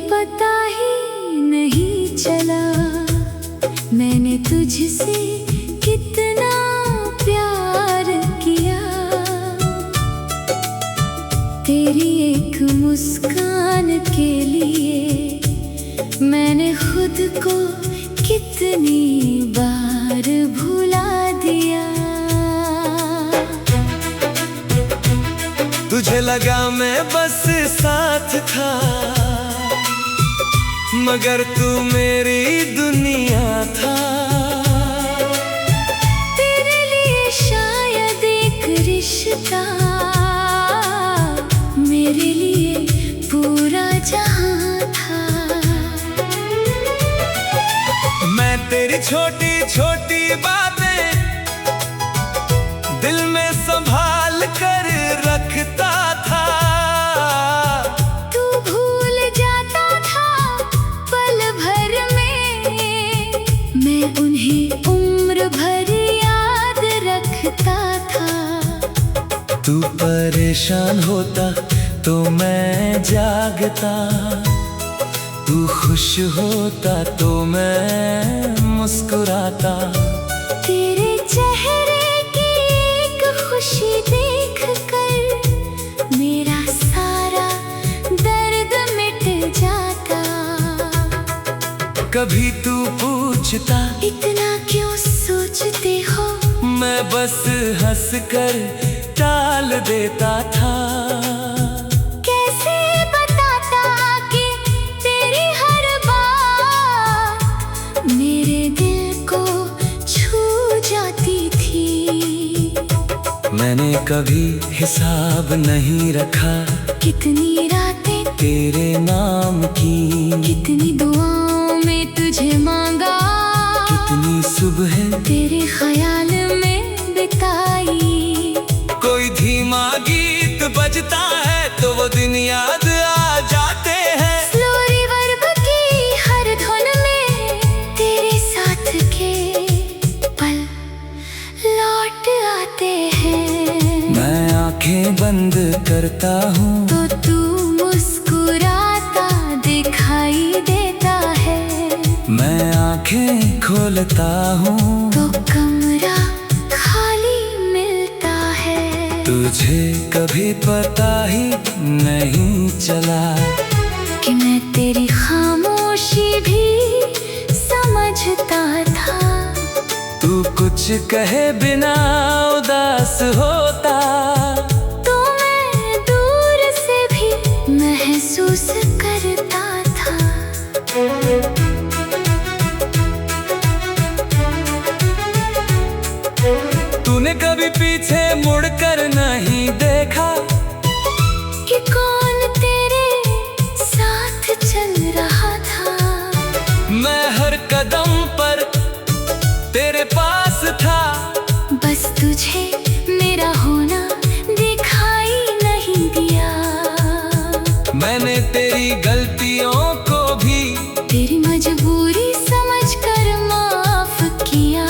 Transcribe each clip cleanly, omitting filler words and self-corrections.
पता ही नहीं चला मैंने तुझसे कितना प्यार किया। तेरी एक मुस्कान के लिए मैंने खुद को कितनी बार भुला दिया। तुझे लगा मैं बस साथ था, मगर तू मेरी दुनिया था। तेरे लिए शायद एक रिश्ता, मेरे लिए पूरा जहां था। मैं तेरी छोटी छोटी बातें दिल में संभाल कर रखता था। तू भूल जाता था पल भर में, मैं उन्हें उम्र भर याद रखता था। तू परेशान होता तो मैं जागता, तू खुश होता तो मैं मुस्कुराता। तेरे चेहरे की एक खुशी देखकर मेरा सारा दर्द मिट जाता। कभी तू पूछता इतना क्यों सोचते हो, मैं बस हंस कर टाल देता था। कैसे बताता कि तेरी हर बात मेरे दिल को छू जाती थी। मैंने कभी हिसाब नहीं रखा कितनी रातें तेरे नाम की, कितनी दुआओं में तुझे मांगा, कितनी सुबह तेरे ख्याल में बिताई। कोई धीमा गीत बजता है तो वो दिन याद आ जाते हैं। स्लो रिवर्ब की हर धुन में तेरे साथ के पल लौट आते हैं। मैं आंखें बंद करता हूँ तो तू मुस्कुराता दिखाई देता है। मैं आंखें खोलता हूँ तो कमरा खाली मिलता है। तुझे कभी पता ही नहीं चला कि मैं तेरी खामोशी भी समझता था। तू कुछ कहे बिना उदास होता, तो मैं दूर से भी महसूस करता था। तूने कभी पीछे मुड़कर नहीं देखा कि कौन तेरे साथ चल रहा था। मैं हर कदम पर तेरे पास था, बस तुझे मेरा होना दिखाई नहीं दिया। मैंने तेरी गलतियों को भी तेरी मजबूरी समझकर माफ किया।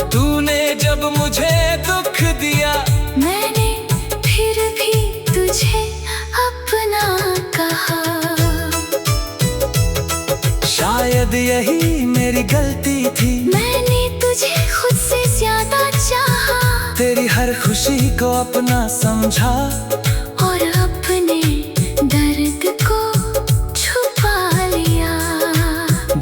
तूने जब मुझे दुख दिया, मैंने फिर भी तुझे अपना कहा। शायद यही मेरी गलती थी, मैंने तुझे खुद से ज्यादा चाहा तेरी हर खुशी को अपना समझा और अपने दर्द को छुपा लिया।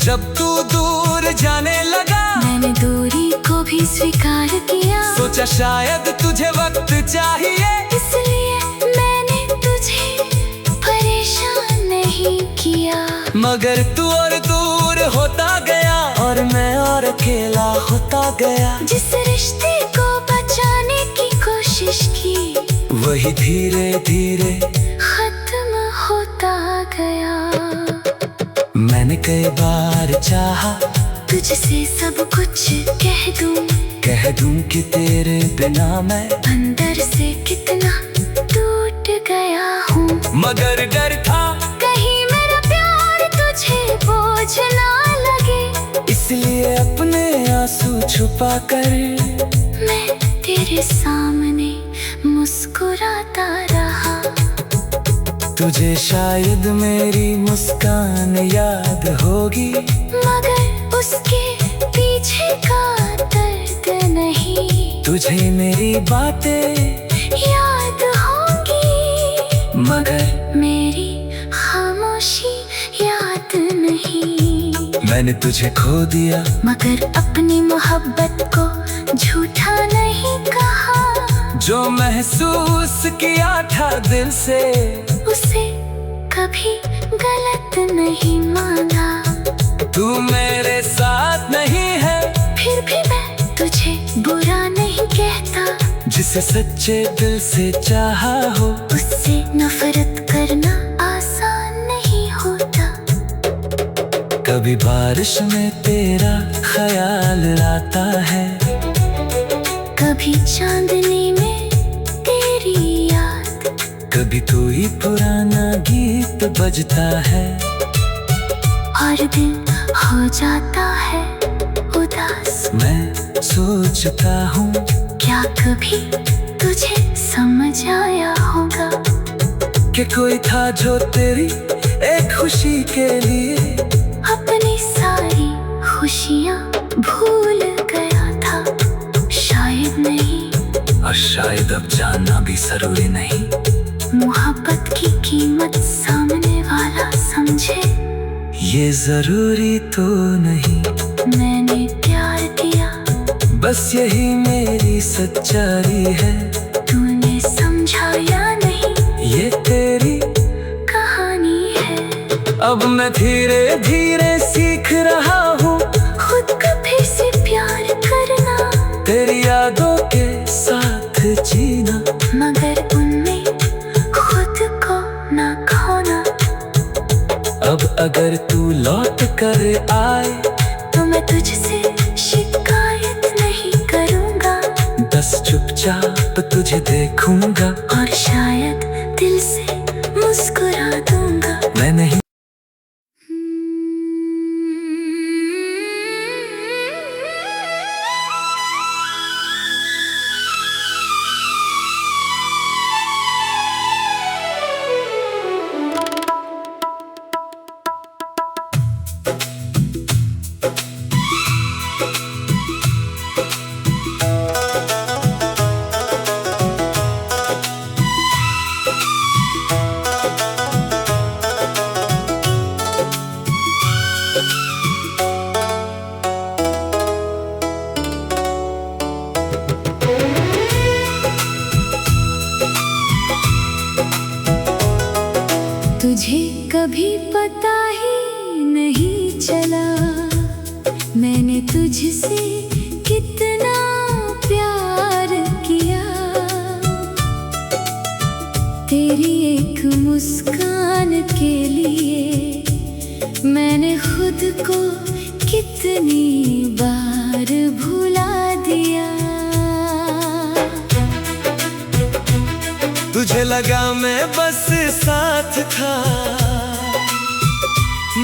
जब तू दूर जाने लगा, मैंने दूरी को भी स्वीकार किया। सोचा शायद तुझे वक्त चाहिए, इसलिए मैंने तुझे परेशान नहीं किया। मगर तू और दूर होता गया और मैं और अकेला होता गया। जिस रिश्ते को बचाने की कोशिश की, वही धीरे धीरे खत्म होता गया। मैंने कई बार चाहा तुझसे सब कुछ कह दूं कि तेरे बिना मैं अंदर से कितना टूट गया हूँ। मगर डर था कहीं मेरा प्यार तुझे बोझ ना लगे, इसलिए अपने आंसू छुपा कर मैं तेरे सामने मुस्कुराता रहा। तुझे शायद मेरी मुस्कान याद होगी, मगर उसके पीछे का दर्द नहीं। तुझे मेरी बातें याद होंगी, मगर मेरी खामोशी याद नहीं। मैंने तुझे खो दिया, मगर अपनी मोहब्बत को झूठा नहीं कहा। जो महसूस किया था दिल से, उसे कभी गलत नहीं माना। तू मेरे साथ नहीं है, फिर भी मैं तुझे बुरा नहीं कहता। जिसे सच्चे दिल से चाहा हो, उससे नफरत करना आसान नहीं होता। कभी बारिश में तेरा ख्याल आता है, कभी चांदनी में तेरी याद, कभी तू ही पुराना गीत बजता है, और दिल हो जाता है उदास। मैं सोचता हूँ क्या कभी तुझे समझ आया होगा कि कोई था जो तेरी एक खुशी के लिए अपनी सारी खुशियाँ भूल गया था। शायद नहीं, और शायद अब जानना भी जरूरी नहीं। मोहब्बत की कीमत सामने वाला समझे, ये जरूरी तो नहीं। मैंने प्यार दिया, बस यही मेरी सच्चाई है। तूने समझा या नहीं, ये तेरी कहानी है। अब मैं धीरे धीरे सीख रहा हूँ खुद को फिर से प्यार करना, तेरी यादों के साथ जीना, मगर उनमें खुद को ना खोना। अब अगर तू लौट कर आए तो मैं तुझसे शिकायत नहीं करूँगा, बस चुपचाप तुझे देखूंगा, और शायद दिल से मुस्कुरा दूंगा। मैं नहीं तुझे कभी पता ही नहीं चला, मैंने तुझसे कितना प्यार किया। तेरी एक मुस्कान के लिए मैंने खुद को कितनी बार भुला दिया। तुझे लगा मैं बस साथ था,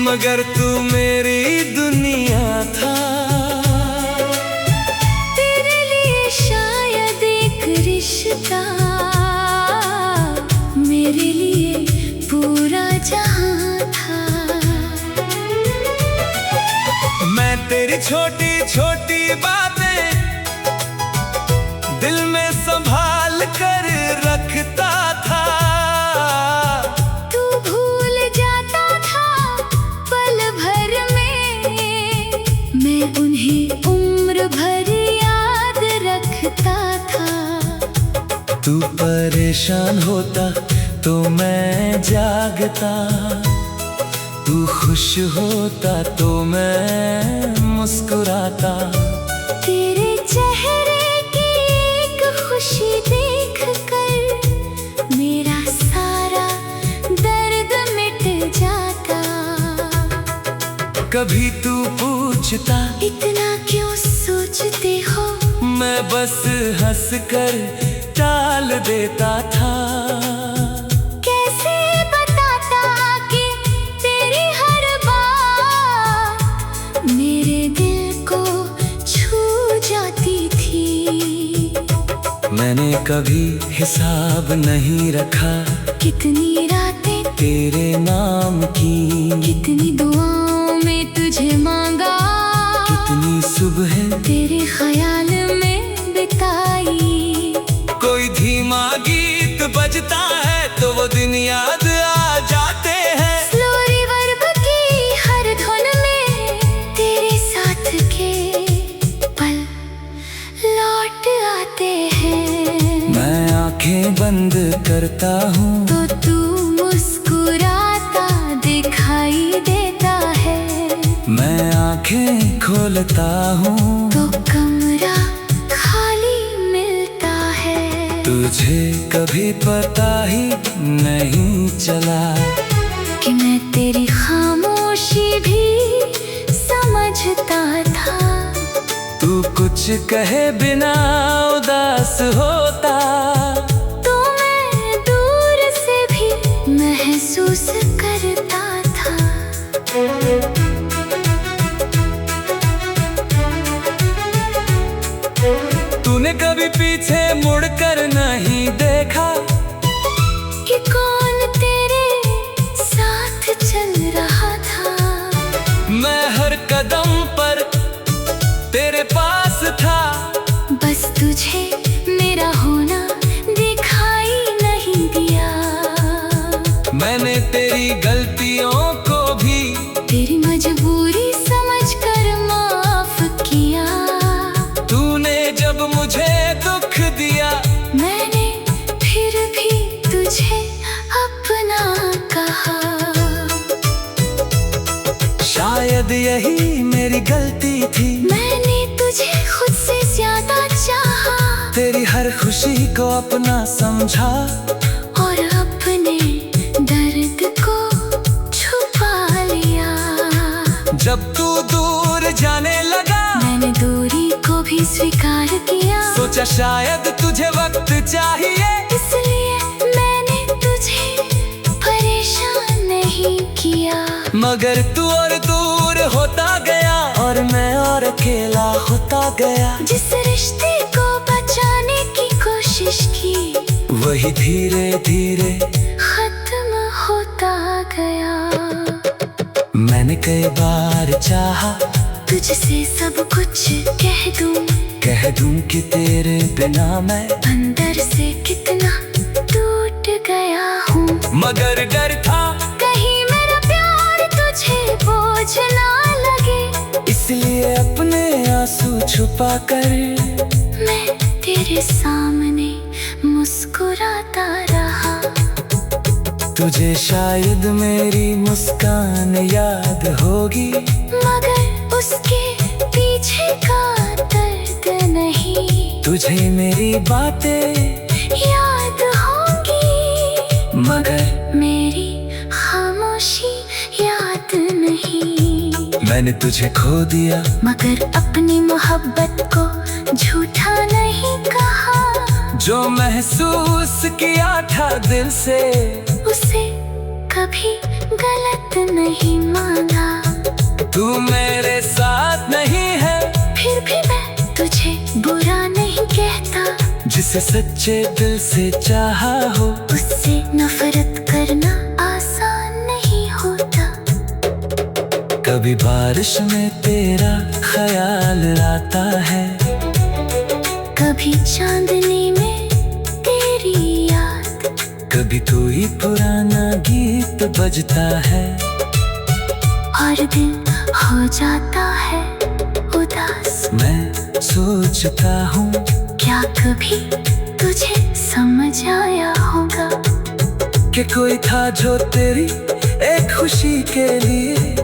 मगर तू मेरी दुनिया था। तेरे लिए शायद एक रिश्ता, मेरे लिए पूरा जहां था। मैं तेरी छोटी छोटी बातें दिल में संभाल कर रखता था। तू भूल जाता था पल भर में, मैं उन्हें उम्र भर याद रखता था। तू परेशान होता तो मैं जागता, तू खुश होता तो मैं मुस्कुराता। तेरे चेहरे की एक खुशी देखकर मेरा सारा दर्द मिट जाता। कभी तू पूछता इतना क्यों सोचते हो, मैं बस हंस कर टाल देता था। कैसे बताता कि तेरी हर बात मेरे दिल को छू जाती थी। मैंने कभी हिसाब नहीं रखा कितनी रातें तेरे नाम की। कितनी दुआओं में तुझे मांगा, कितनी सुबह तेरे ख्याल में बिताई। कोई धीमा गीत बजता है तो वो दिन याद आ जाते हैं। स्लो रिवर्ब की हर धुन में तेरे साथ के पल लौट आते हैं। मैं आंखें बंद करता हूँ तो तू मुस्कुराता दिखाई देता है। मैं आंखें खोलता हूँ तो कमरा खाली मिलता है। तुझे कभी पता ही नहीं चला कि मैं तेरी खामोशी भी समझता था। तू कुछ कहे बिना उदास होता। तो मैं दूर से भी महसूस करता था। तूने कभी पीछे मुड़कर नहीं देखा कि कौन तेरे साथ चल रहा था। मैं हर कदम पर तेरे पास था। बस तुझे मेरा होना दिखाई नहीं दिया। मैंने तेरी गलतियों को भी तेरी मजबूरी समझकर माफ किया। तूने जब मुझे दुख दिया मैंने फिर भी तुझे अपना कहा। शायद यही मेरी गलती थी। मैंने तुझे खुद से ज्यादा चाहा तेरी हर खुशी को अपना समझा और अपने दर्द को छुपा लिया। जब तू दूर जाने लगा मैंने दूरी को भी स्वीकार किया। सोचा शायद तुझे वक्त चाहिए, इसलिए मैंने तुझे परेशान नहीं किया। मगर तू और दूर होता गया और मैं और अकेला होता गया। जिस रिश्ते को बचाने की कोशिश की वही धीरे धीरे खत्म होता गया। मैंने कई बार चाहा तुझसे सब कुछ कह दूं कि तेरे बिना मैं अंदर से कितना टूट गया हूँ। मगर डर था कहीं मेरा प्यार तुझे बोझ ना लगे। इसलिए अपने आंसू छुपा कर मैं तेरे सामने मुस्कुराता रहा। तुझे शायद मेरी मुस्कान याद होगी, मगर उसके पीछे का दर्द नहीं। तुझे मेरी बातें याद होंगी मगर मेरी खामोशी याद नहीं। मैंने तुझे खो दिया मगर अपनी मोहब्बत को झूठा नहीं कहा। जो महसूस किया था दिल से उसे कभी गलत नहीं माना। तू मेरे साथ नहीं है फिर भी मैं तुझे बुरा नहीं कहता। जिसे सच्चे दिल से चाहा हो उससे नफरत करना आसान नहीं होता। कभी बारिश में तेरा ख्याल आता है, कभी चांदनी में तेरी याद। कभी तू ही पुराना गीत बजता है और दिल हो जाता है उदास। मैं सोचता हूँ क्या कभी तुझे समझ आया होगा कि कोई था जो तेरी एक खुशी के लिए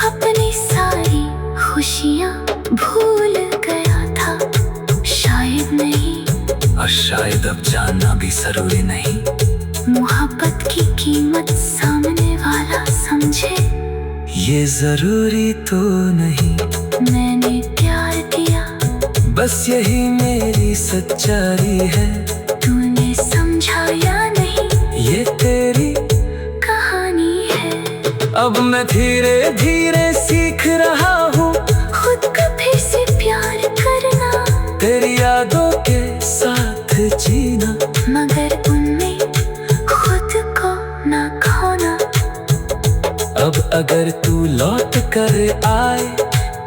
अपनी सारी खुशियाँ भूल गया था। शायद नहीं और शायद अब जानना भी जरूरी नहीं। मोहब्बत की कीमत सामने वाला समझे। ये जरूरी तो नहीं, मैंने प्यार किया बस यही मेरी सच्चाई है। तूने समझा या नहीं ये तेरी कहानी है। अब मैं धीरे धीरे सीख रहा हूँ खुद को फिर से प्यार करना। तेरी यादों के साथ जीना मगर उनमें खुद को ना खोना। तू लौट कर आए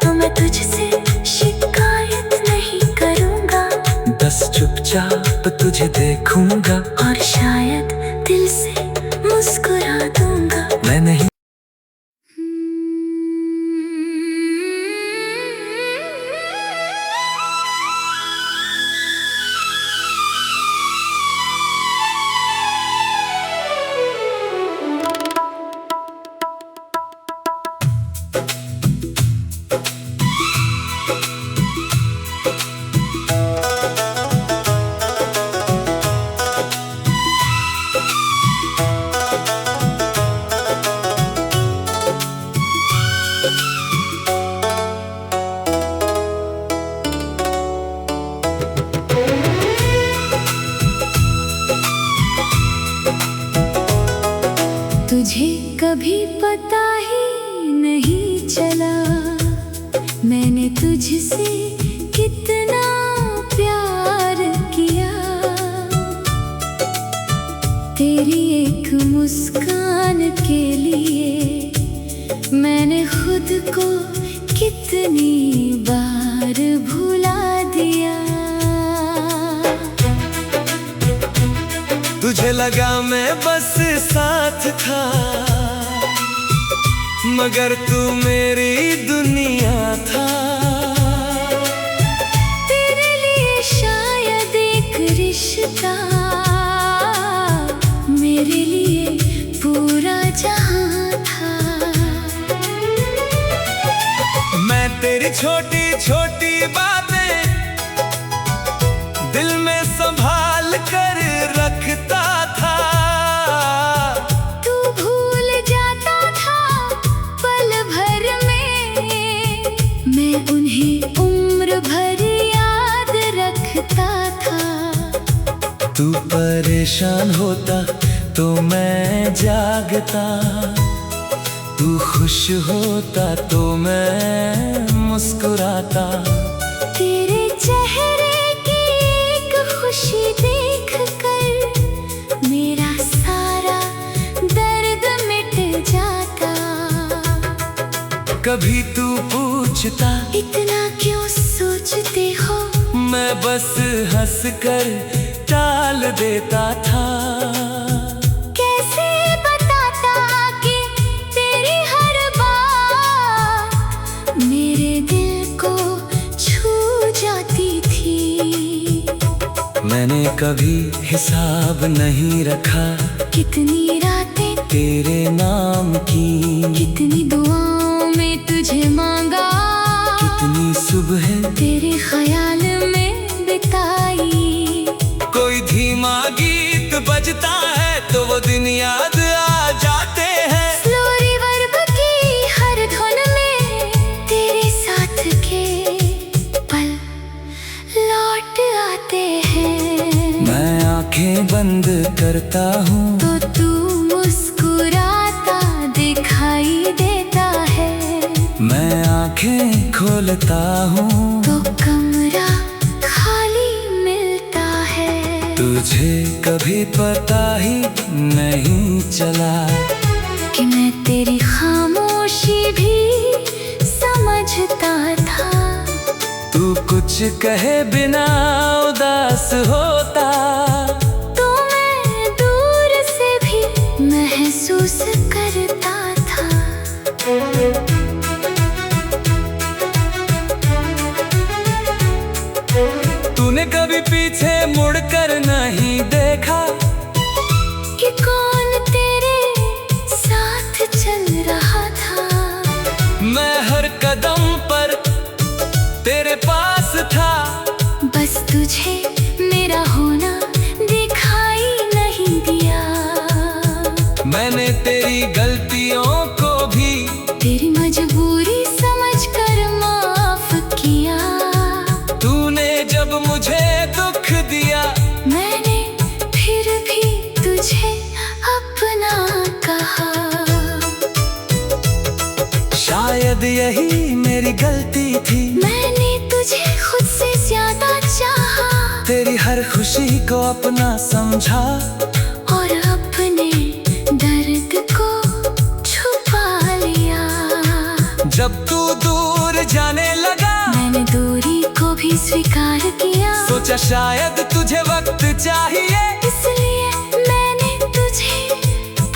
तो मैं तुझसे शिकायत नहीं करूँगा। बस चुपचाप तुझे देखूंगा और शायद दिल से मुस्कुरा दूंगा। मैं नहीं तुझे कभी पता ही नहीं चला मैंने तुझसे कितना प्यार किया। तेरी एक मुस्कान के लिए मैंने खुद को कितनी बार भुला दिया। तुझे लगा मैं बस साथ था, मगर तू मेरी दुनिया था। तेरे लिए शायद एक रिश्ता, मेरे लिए पूरा जहां था। मैं तेरी छोटी छोटी बातें दिल में संभाल कर रखता था। तू भूल जाता था पल भर में, मैं उन्हें उम्र भर याद रखता था। तू परेशान होता तो मैं जागता, तू खुश होता तो मैं मुस्कुराता। तेरे चेहरे की एक खुशी देखकर मेरा सारा दर्द मिट जाता। कभी तू पूछता इतना क्यों सोचते हो, मैं बस हंस कर टाल देता था। कैसे बताता कि तेरी हर बात मेरे दिल को छू जाती थी। मैंने कभी हिसाब नहीं रखा कितनी रातें तेरे नाम की, कितनी दुआओं में तुझे मांगा, कितनी सुबह तेरे ख्याल में बिताई। कोई धीमा गीत बजता है तो वो दिन याद आ जाते हैं। स्लो रिवर्ब की हर धुन में तेरे साथ के पल लौट आते हैं। मैं आंखें बंद करता हूँ तो तू मुस्कुराता दिखाई देता है। मैं आंखें खोलता हूँ तो कमरा खाली मिलता है। तुझे कभी पता ही नहीं चला कि मैं तेरी खामोशी भी समझता था। तू कुछ कहे बिना उदास होता, तो मैं दूर से भी महसूस करता था। तूने कभी पीछे मुड़कर नहीं देखा कि कौन तेरे साथ चल रहा था। मैं हर कदम पर तेरे पास था। बस तुझे मेरा होना दिखाई नहीं दिया। मैंने तेरी गलतियों को भी तेरी मजबूरी समझकर माफ किया। तूने जब मुझे दुख दिया मैंने फिर भी तुझे अपना कहा। शायद यही मेरी गलती थी, मैंने तुझे खुद से ज्यादा चाहा। तेरी हर खुशी को अपना समझा और अपने दर्द को छुपा लिया। जाने लगा। मैंने दूरी को भी स्वीकार किया। सोचा शायद तुझे वक्त चाहिए, इसलिए मैंने तुझे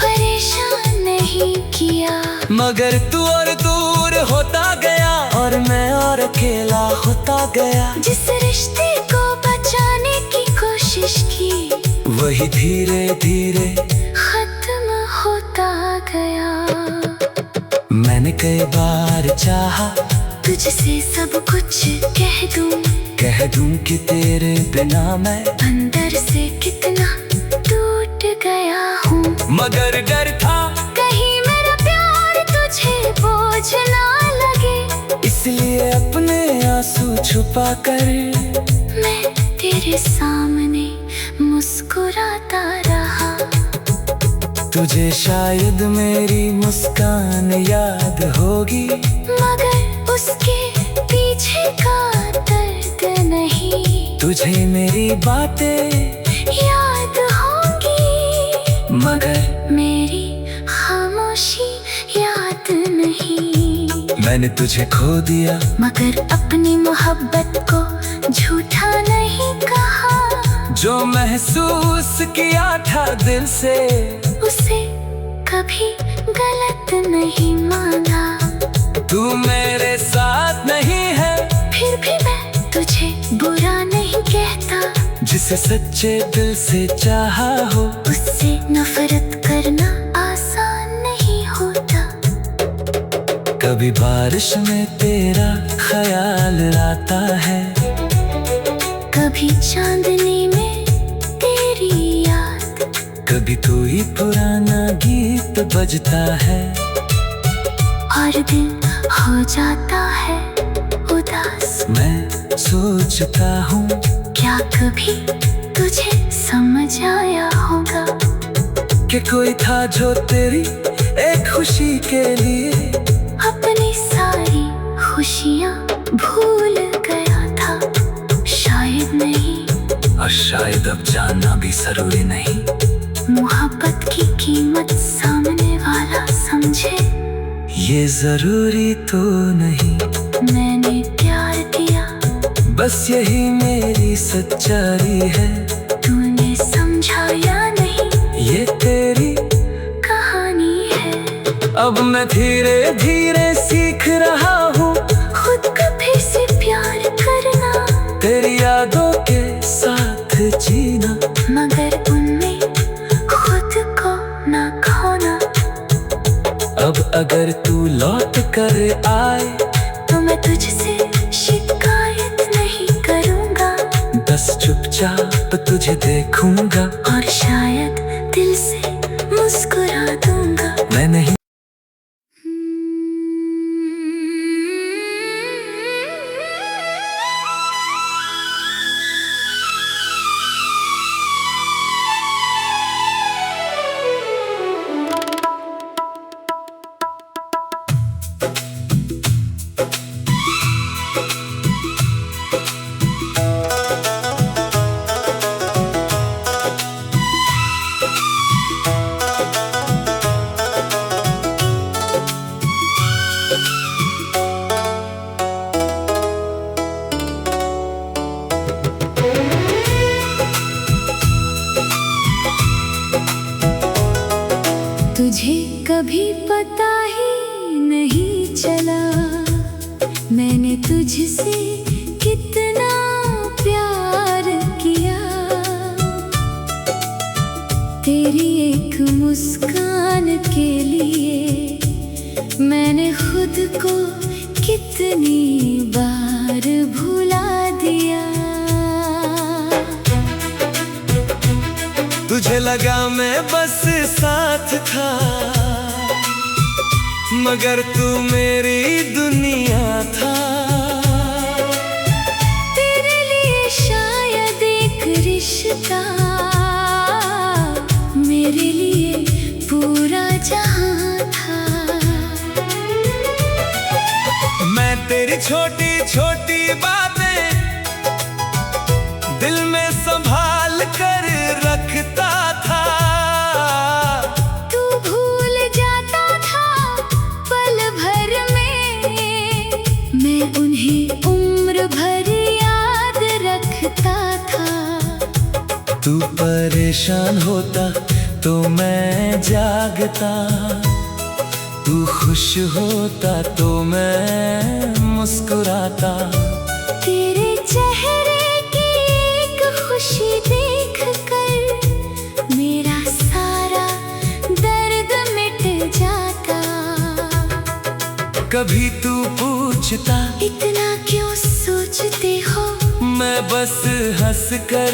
परेशान नहीं किया। मगर तू और दूर होता गया और मैं और अकेला होता गया। जिस रिश्ते को बचाने की कोशिश की, वही धीरे धीरे खत्म होता गया। मैंने कई बार चाहा तुझसे सब कुछ कह दूं कि तेरे बिना मैं अंदर से कितना टूट गया हूँ। मगर डर था कहीं मेरा प्यार तुझे बोझ ना लगे, इसलिए अपने आंसू छुपा कर मैं तेरे सामने मुस्कुराता रहा। तुझे शायद मेरी मुस्कान याद होगी, मगर उसके पीछे का दर्द नहीं। तुझे मेरी बातें याद होगी, मगर मेरी खामोशी याद नहीं। मैंने तुझे खो दिया, मगर अपनी मोहब्बत को झूठा नहीं कहा। जो महसूस किया था दिल से, उसे कभी गलत नहीं माना। तू मेरे साथ नहीं है, फिर भी मैं तुझे बुरा नहीं कहता। जिसे सच्चे दिल से चाहा हो, उससे नफरत करना आसान नहीं होता। कभी बारिश में तेरा ख्याल आता है, कभी चांदनी में तेरी याद, कभी तू ही पुराना गीत बजता है और दिल हो जाता है उदास। मैं सोचता हूँ क्या कभी तुझे समझ आया होगा कि कोई था जो तेरी एक खुशी के लिए अपनी सारी खुशियाँ भूल गया था। शायद नहीं, और शायद अब जानना भी जरूरी नहीं। मोहब्बत की कीमत सामने वाला समझे, ये जरूरी तो नहीं। मैंने प्यार दिया, बस यही मेरी सच्चाई है। तूने समझा या नहीं, ये तेरी कहानी है। अब मैं धीरे धीरे सीख रहा हूँ खुद को फिर से प्यार करना, तेरी यादों के साथ जीना, मगर उनमें खुद को ना खोना। अब अगर तू लौट कर आए तो मैं तुझसे शिकायत नहीं करूँगा, बस चुपचाप तुझे देखूंगा और शायद दिल से मुस्कुरा दूंगा। मैं नहीं तुझे कभी पता ही नहीं चला मैंने तुझसे कितना प्यार किया। तेरी एक मुस्कान के लिए मैंने खुद को कितनी बार भुला दिया। तुझे लगा मैं बस साथ था, मगर तू मेरी दुनिया था। तेरे लिए शायद एक रिश्ता, मेरे लिए पूरा जहां था। मैं तेरी छोटी छोटी बातें दिल में संभाल कर रखता था। तू भूल जाता था पल भर में, मैं रहता था। तू परेशान होता तो मैं जागता, तू खुश होता तो मैं मुस्कुराता। तेरे चेहरे की एक खुशी देख कर मेरा सारा दर्द मिट जाता। कभी तू पूछता इतना क्यों सोचते हो, मैं बस हंस कर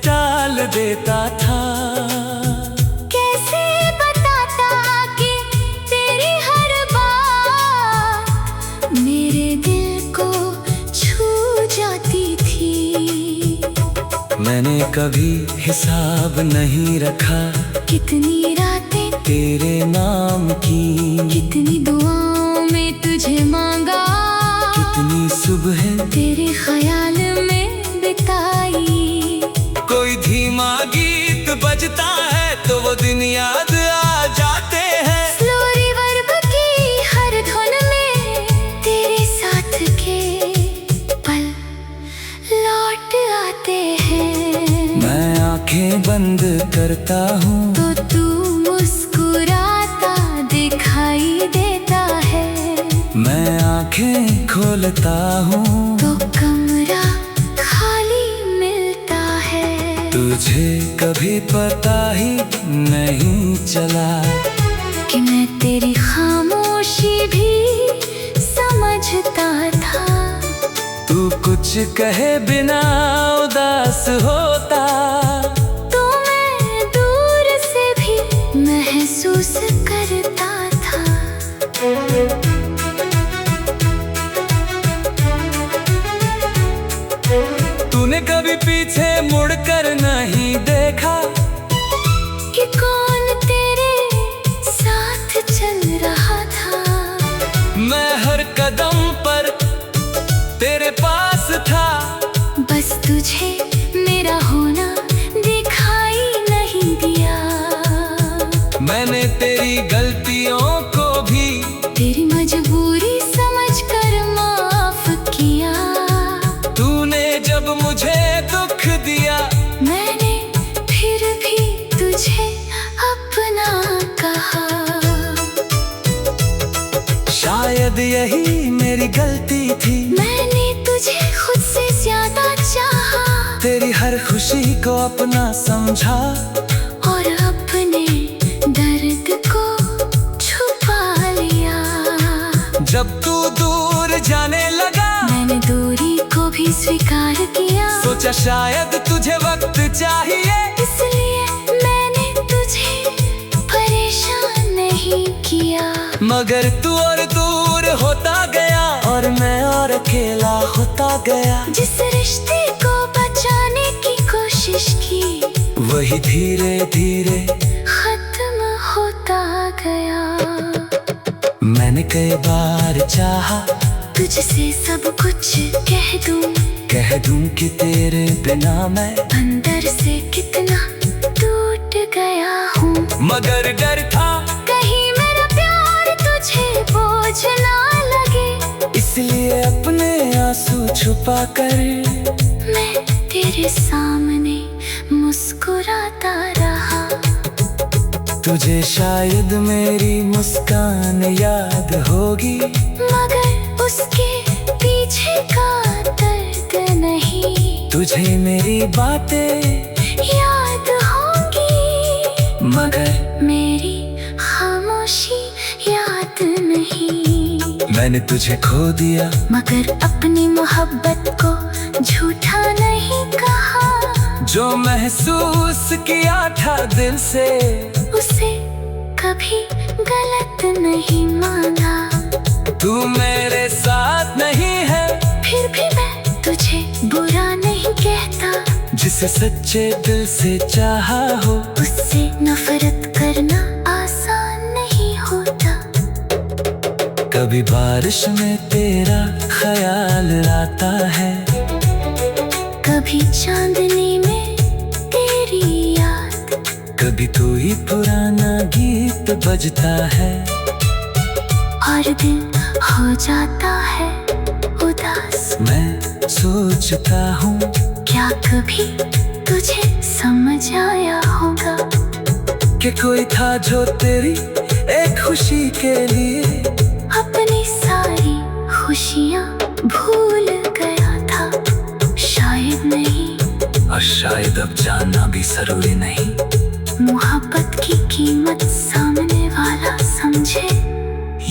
टाल देता था। कैसे बताता कि तेरी हर बात मेरे दिल को छू जाती थी। मैंने कभी हिसाब नहीं रखा कितनी रातें तेरे नाम की, कितनी दुआओं में तुझे मांगा, कितनी सुबह तेरे ख्याल में बिताई। कोई धीमा गीत बजता है तो वो दिन याद आ जाते हैं। स्लो रिवर्ब की हर धुन में तेरे साथ के पल लौट आते हैं। मैं आंखें बंद करता हूँ तो तू मुस्कुराता दिखाई देता है। मैं आंखें खोलता हूँ तो कमरा खाली मिलता है। तुझे कभी पता ही नहीं चला कि मैं तेरी खामोशी भी समझता था। तू कुछ कहे बिना उदास होता, तो मैं दूर से भी महसूस करता था। तूने कभी पीछे मुड़कर नहीं देखा कि कौन तेरे साथ चल रहा था। मैं हर कदम पर तेरे पास था, बस तुझे मेरा होना दिखाई नहीं दिया। मैंने तेरी गलतियों को भी तेरी मजबूरी समझकर माफ किया। तूने जब मुझे दुख दिया मैंने फिर भी तुझे अपना कहा। शायद यही मेरी गलती थी, मैंने तुझे खुद से ज्यादा चाहा तेरी हर खुशी को अपना समझा और अपने दर्द को छुपा लिया। जब तू दूर जाने लगा मैंने दूरी को भी स्वीकार किया। सोचा शायद तुझे वक्त चाहिए, इसलिए मैंने तुझे परेशान नहीं किया। मगर तू और दूर होता गया और मैं और अकेला होता गया। जिस रिश्ते को बचाने की कोशिश की वही धीरे धीरे खत्म होता गया। मैंने कई बार चाहा तुझसे सब कुछ कह दूं कि तेरे बिना मैं अंदर से कितना टूट गया हूँ। मगर डर था कहीं मेरा प्यार तुझे बोझ ना लगे, इसलिए अपने आंसू छुपा कर मैं तेरे सामने मुस्कुराता रहा। तुझे शायद मेरी मुस्कान याद होगी, मगर उसके पीछे का दर्द नहीं। तुझे मेरी बातें याद होगी मगर मेरी खामोशी याद नहीं। मैंने तुझे खो दिया मगर अपनी मोहब्बत को झूठा नहीं कहा। जो महसूस किया था दिल से उसे कभी गलत नहीं माना। तू मेरे साथ नहीं है, फिर भी मैं तुझे बुरा नहीं कहता। जिसे सच्चे दिल से चाहा हो उससे नफरत करना आसान नहीं होता। कभी बारिश में तेरा ख्याल आता है, कभी चांदनी में तेरी याद, कभी कोई पुराना गीत बजता है और दिल हो जाता है उदास। मैं सोचता हूँ क्या कभी तुझे समझ आया होगा कि कोई था जो तेरी एक खुशी के लिए अपनी सारी खुशियाँ भूल गया था? शायद नहीं, और शायद अब जानना भी जरूरी नहीं। मोहब्बत की कीमत सामने वाला समझे,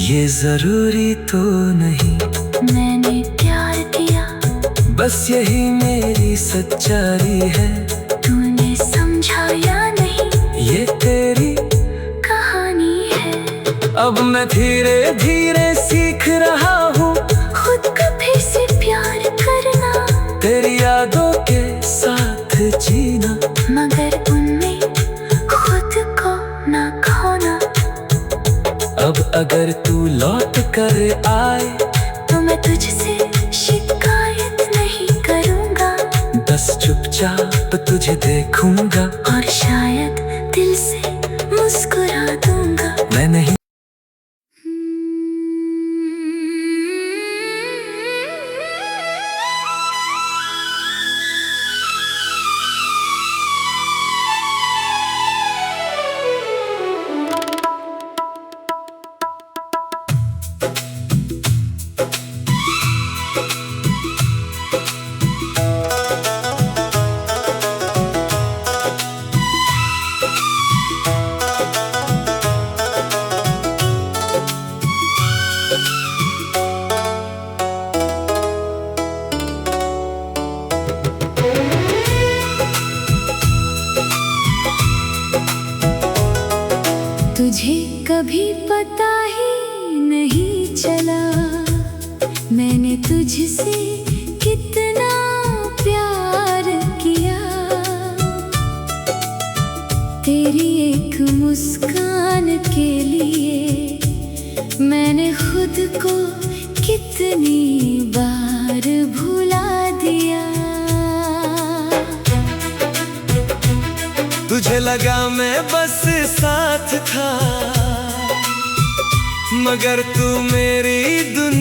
ये जरूरी तो नहीं। मैंने प्यार किया, बस यही मेरी सच्चाई है। तूने समझा या नहीं, ये तेरी कहानी है। अब मैं धीरे धीरे सीख रहा हूँ खुद को फिर से प्यार करना, तेरी यादों के साथ जीना, मगर उनमें खुद को ना खोना। अब अगर तू लौट कर आए तो मैं तुझसे शिकायत नहीं करूँगा, बस चुपचाप तुझे देखूंगा और शायद दिल से मुस्कुरा दूंगा। मैं नहीं। तुझे कभी पता ही नहीं चला, मैंने तुझसे कितना प्यार किया। तेरी एक मुस्कान के लिए मैंने खुद को कितनी बार भुला दिया। तुझे लगा मैं बस साथ था, मगर तू मेरी दुनिया